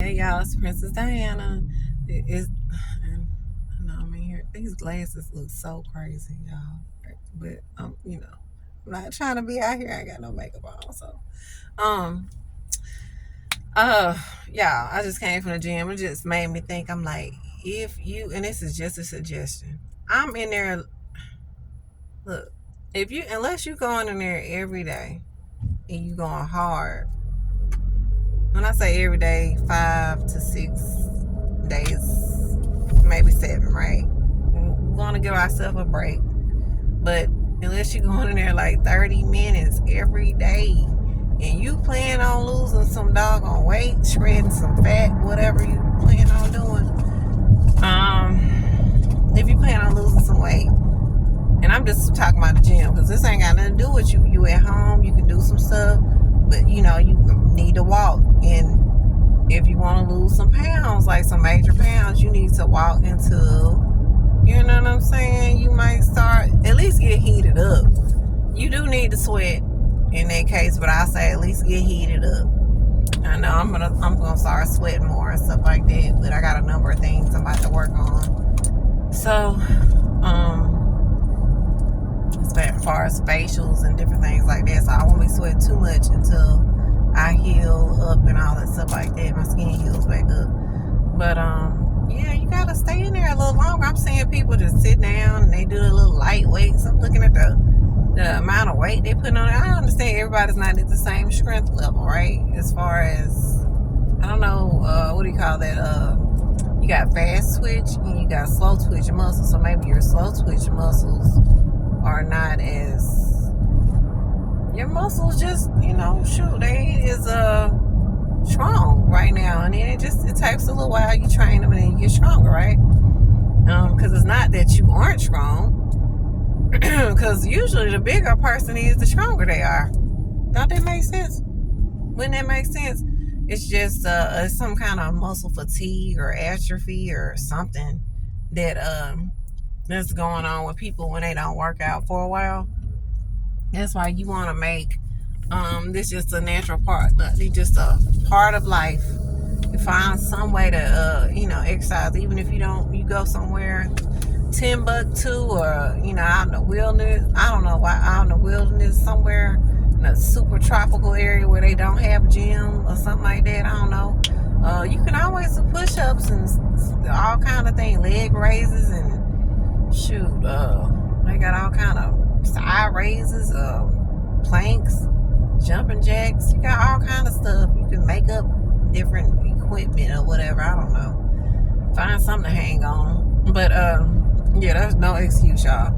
Hey y'all, it's Princess Diana. I know I'm in here. These glasses look so crazy, y'all. But I'm not trying to be out here. I ain't got no makeup on, so um, uh, y'all. I just came from the gym. It just made me think. I'm like, if you, and this is just a suggestion. I'm in there. Look, if you, unless you going in there every day and you going hard. When I say every day, 5 to 6 days, maybe 7, right? We're gonna give ourselves a break. But unless you're going in there like 30 minutes every day and you plan on losing some doggone weight, shredding some fat, whatever you plan on doing, if you plan on losing some weight, and I'm just talking about the gym because this ain't got nothing to do with you. You at home, you can do some stuff, but you need to walk. And if you want to lose some pounds, like some major pounds, you need to walk until, you know what I'm saying? You might start, at least get heated up. You do need to sweat in that case, but I say at least get heated up. I know I'm gonna start sweating more and stuff like that, but I got a number of things I'm about to work on. So, as far as facials and different things like that, so I won't be sweating too much until I heal up and all that stuff like that. My skin heals back up. But yeah, you gotta stay in there a little longer. I'm seeing people just sit down and they do the little light weights. I'm looking at the amount of weight they put on it. I understand everybody's not at the same strength level, right? As far as, I don't know, what do you call that? You got fast twitch and you got slow twitch muscles. So maybe your slow twitch muscles are not as, your muscles just, shoot, they is strong right now, and then it takes a little while. You train them and then you get stronger, right? Because it's not that you aren't strong, because usually the bigger a person is, the stronger they are. Don't that make sense? Wouldn't that make sense? It's just some kind of muscle fatigue or atrophy or something that's going on with people when they don't work out for a while. That's why you want to make this just a natural part. It's just a part of life. You find some way to exercise, even if you go somewhere Timbuktu or out in the wilderness. I don't know why, out in the wilderness somewhere in a super tropical area where they don't have a gym or something like that. I don't know. You can always do push-ups and all kind of things, leg raises and shoot. They got all kind of side raises, planks, jumping jacks. You got all kind of stuff. You can make up different equipment or whatever. I don't know. Find something to hang on. But yeah, there's no excuse, y'all.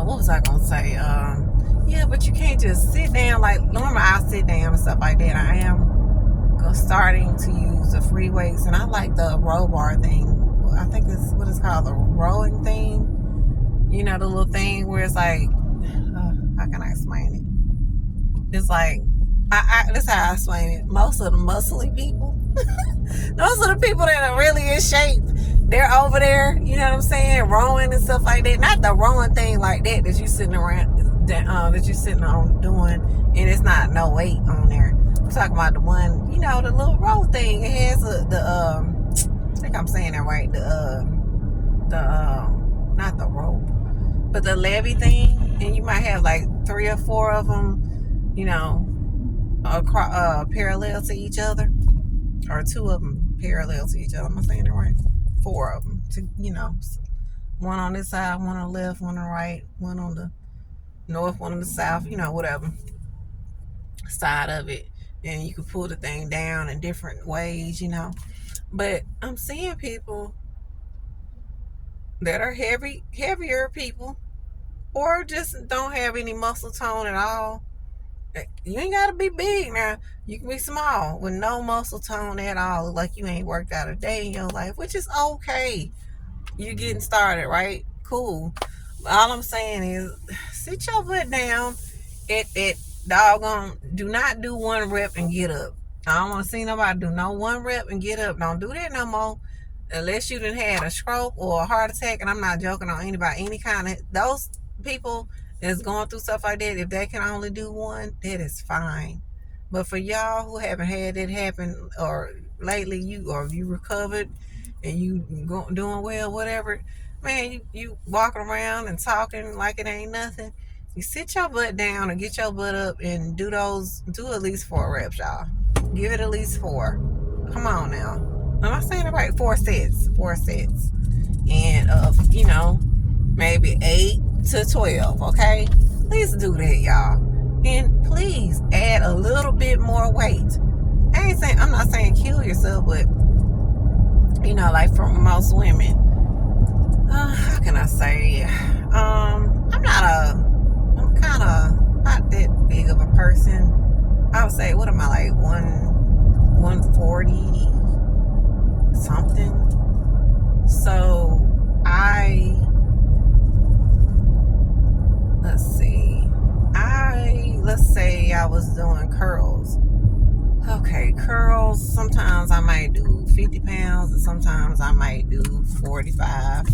What was I gonna say? Yeah, but you can't just sit down. Like normally I sit down and stuff like that. I am starting to use the free weights, and I like the row bar thing. I think it's what it's called, the rowing thing. The little thing where it's like, how can I explain it? It's like, this is how I explain it. Most of the muscly people, those are the people that are really in shape. They're over there, you know what I'm saying, rowing and stuff like that. Not the rowing thing like that you sitting around, that you sitting on doing, and it's not no weight on there. I'm talking about the one, the little row thing. It has I think I'm saying that right. Not the rope, but the levy thing, and you might have like 3 or 4 of them, parallel to each other, or 2 of them parallel to each other. Am I saying it right? 4 of them, one on this side, one on the left, one on the right, one on the north, one on the south, whatever side of it, and you can pull the thing down in different ways, But I'm seeing people that are heavier people, or just don't have any muscle tone at all. You ain't gotta be big now. You can be small with no muscle tone at all. Look like you ain't worked out a day in your life, which is okay. You're getting started, right? Cool. All I'm saying is, sit your butt down at doggone. Do not do 1 rep and get up. I don't want to see nobody do no 1 rep and get up. Don't do that no more. Unless you done had a stroke or a heart attack, and I'm not joking on anybody, any kind of, those people that's going through stuff like that, if they can only do 1, that is fine. But for y'all who haven't had it happen, or lately, or you recovered and you doing well, whatever, man, you walking around and talking like it ain't nothing. You sit your butt down and get your butt up and do at least 4 reps, y'all. Give it at least 4. Come on now. Am I saying it right? 4 sets. 4 sets. And maybe 8 to 12, okay? Please do that, y'all. And please add a little bit more weight. I'm not saying kill yourself, but like for most women, how can I say? I'm kind of not that big of a person. I would say, what am I, like 140 something? So let's say I was doing curls. Okay, curls, sometimes I might do 50 pounds and sometimes I might do 45.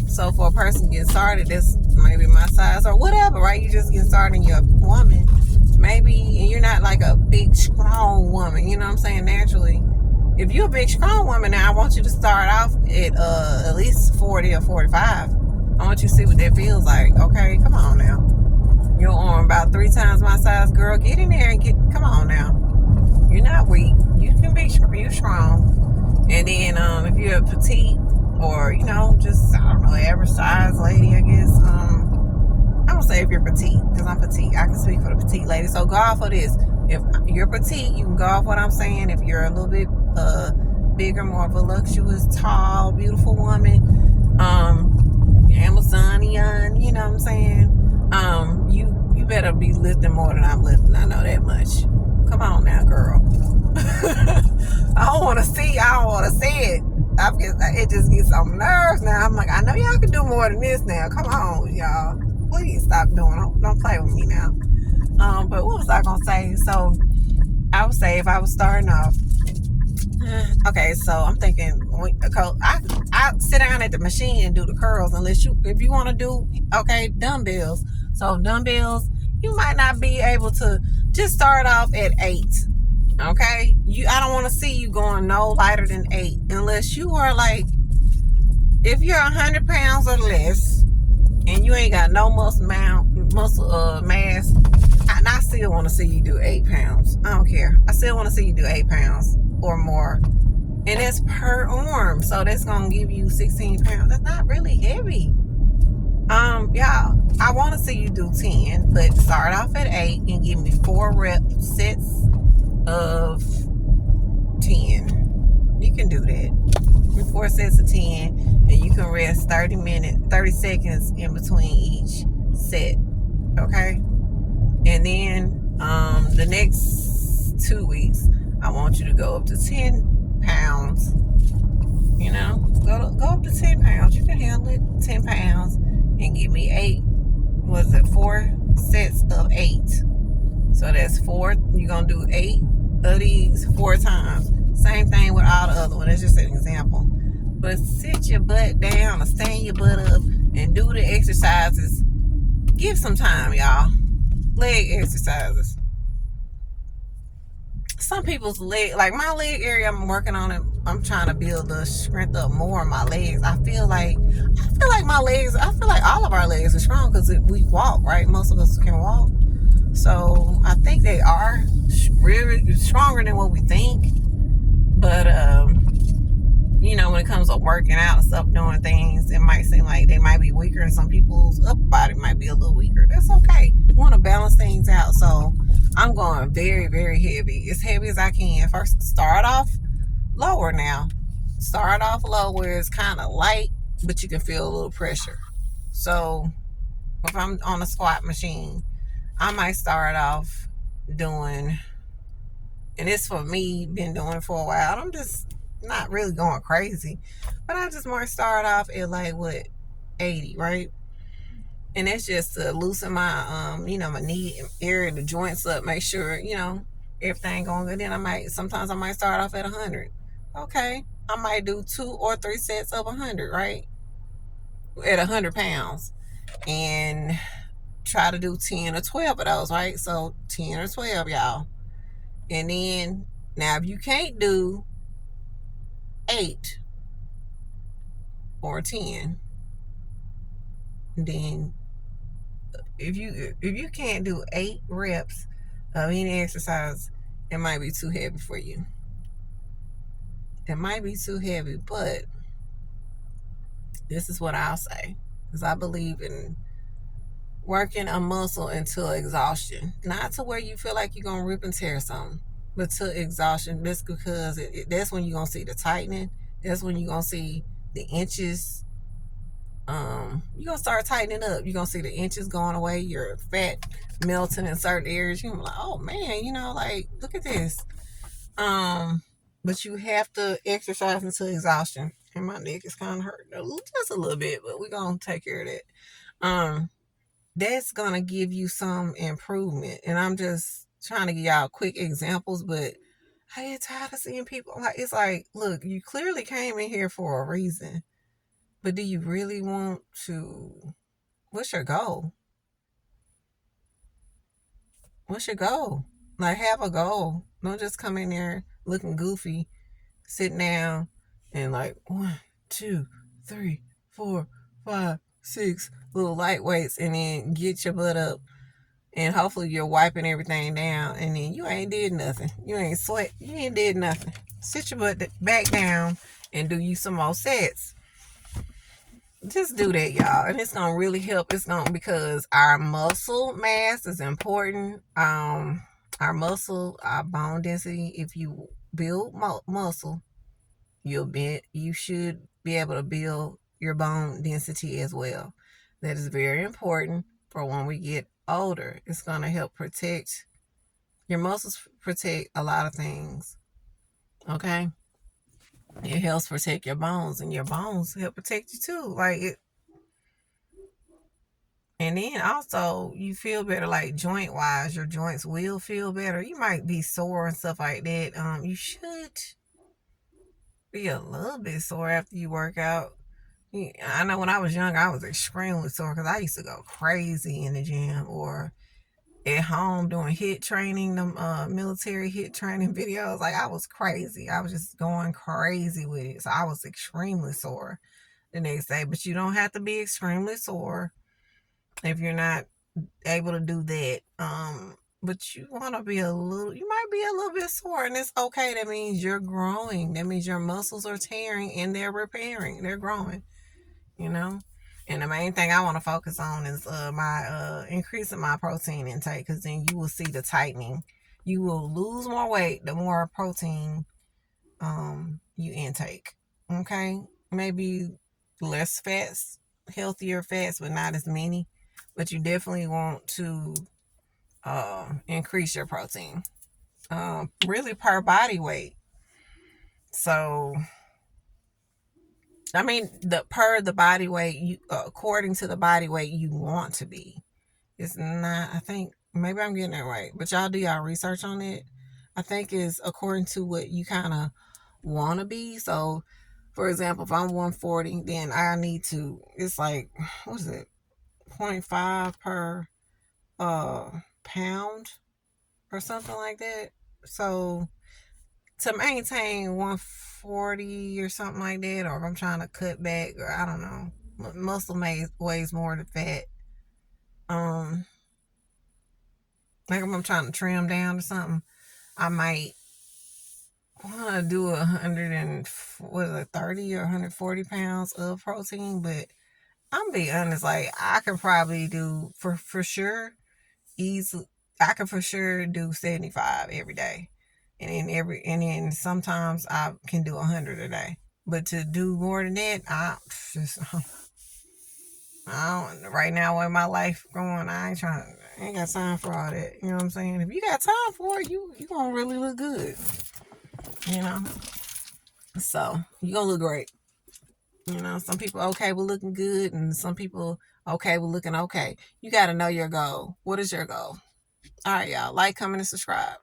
So for a person getting started, this maybe my size or whatever, right? You just get started and you're a woman. Maybe, and you're not like a big, strong woman, you know what I'm saying, naturally. If you're a big, strong woman, now I want you to start off at least 40 or 45. I want you to see what that feels like. Okay, come on now. Your arm about 3 times my size, girl. Get in there and come on now. You're not weak. You can be strong. And then if you're a petite or, just, I don't know, average size lady, I guess. I don't say if you're petite, because I'm petite. I can speak for the petite lady. So go off of this. If you're petite, you can go off what I'm saying. If you're a little bit bigger, more voluptuous, tall, beautiful woman, Amazonian, you know what I'm saying? You better be lifting more than I'm lifting. I know that much. Come on now, girl. I don't want to say it. It just gets on nerves now. I'm like, I know y'all can do more than this now. Come on, y'all. Please stop doing it. Don't play with me now. But what was I gonna say? So I would say if I was starting off, okay, so I'm thinking I sit down at the machine and do the curls if you want to do, dumbbells. So dumbbells, you might not be able to just start off at 8. Okay, I don't want to see you going no lighter than 8 unless you are like, if you're 100 pounds or less and you ain't got no muscle mass, and I still want to see you do 8 pounds. I don't care. I still want to see you do 8 pounds or more. And that's per arm. So that's going to give you 16 pounds. That's not really heavy. Y'all, I want to see you do 10, but start off at 8 and give me 4 sets of 10. You can do that. 4 sets of 10, and you can rest 30 seconds in between each set. Okay? And then the next 2 weeks, I want you to go up to 10 pounds. Go up to 10 pounds. You can handle it. 10 pounds. And give me 4 sets of 8. So that's 4. You're going to do 8 of these 4 times. Same thing with all the other ones. That's just an example. But sit your butt down or stand your butt up and do the exercises. Give some time, y'all. Leg exercises. Some people's leg, like my leg area, I'm working on it. I'm trying to build the strength up more in my legs. I feel like all of our legs are strong because we walk, right? Most of us can walk. So I think they are really stronger than what we think. But, when it comes to working out and stuff, doing things, it might seem like they might be weaker and some people's upper body might be a little weaker. That's okay. You want to balance things out. So I'm going very, very heavy. As heavy as I can. First, start off lower now. Start off low where it's kind of light, but you can feel a little pressure. So if I'm on a squat machine, I might start off doing, and it's for me, been doing it for a while. I'm just not really going crazy, but I just might start off at 80, right? And that's just to loosen my, my knee area, the joints up, make sure, everything going good. Then sometimes I might start off at 100. Okay. I might do 2 or 3 sets of 100, right? At 100 pounds. And try to do 10 or 12 of those, right? So 10 or 12, y'all. And then Now, if you can't do 8 or 10, then if you can't do 8 reps of any exercise, it might be too heavy for you. It might be too heavy, but this is what I'll say, because I believe in working a muscle until exhaustion, not to where you feel like you're gonna rip and tear something, but to exhaustion. Just because that's when you're gonna see the tightening. That's when you're gonna see the inches. You're gonna start tightening up. You're gonna see the inches going away, your fat melting in certain areas. You're gonna be like, oh man, like, look at this. But you have to exercise until exhaustion. And my neck is kind of hurting just a little bit, but we're gonna take care of that. That's gonna give you some improvement. And I'm just trying to give y'all quick examples, but I get tired of seeing people like, it's like, look, you clearly came in here for a reason, but do you really want to? What's your goal? What's your goal? Like, have a goal. Don't just come in there looking goofy, sitting down and like 1, 2, 3, 4, 5, 6 little lightweights, and then get your butt up, and hopefully you're wiping everything down, and then you ain't did nothing. You ain't sweat. You ain't did nothing. Sit your butt back down and do you some more sets. Just do that, y'all, and it's gonna really help. It's gonna, because our muscle mass is important. Our muscle, our bone density. If you build muscle, you should be able to build your bone density as well. That is very important for when we get older. It's gonna help protect your muscles. Protect a lot of things. Okay. It helps protect your bones, and your bones help protect you too. Like it. And then also you feel better, like joint wise, your joints will feel better. You might be sore and stuff like that. You should be a little bit sore after you work out. I know when I was young, I was extremely sore because I used to go crazy in the gym or at home doing HIIT training, them military HIIT training videos. Like, I was crazy. I was just going crazy with it. So I was extremely sore the next day. But you don't have to be extremely sore if you're not able to do that. But you want to be you might be a little bit sore, and it's okay. That means you're growing. That means your muscles are tearing and they're repairing. They're growing, And the main thing I want to focus on is my increasing my protein intake, because then you will see the tightening. You will lose more weight the more protein you intake. Okay, maybe less fats, healthier fats, but not as many. But you definitely want to increase your protein, really per body weight. So, I mean, the body weight, you according to the body weight you want to be. It's not, I think, maybe I'm getting that right, but y'all do y'all research on it. I think it's according to what you kind of want to be. So, for example, if I'm 140, then I need to, it's like, what is it, 0.5 per pound or something like that. So, to maintain 140 or something like that, or if I'm trying to cut back, or I don't know, muscle weighs more than fat. Like if I'm trying to trim down or something, I might want to do 130 or 140 pounds of protein. But I'm be honest, like I can probably do for sure easily. I can for sure do 75 every day, and then sometimes I can do 100 a day. But to do more than that, I don't. Right now, with my life going, I ain't got time for all that. You know what I'm saying? If you got time for it, you gonna really look good. So you gonna look great. Some people okay with looking good, and some people okay with looking okay. You got to know your goal. What is your goal? All right, y'all. Like, comment, and subscribe.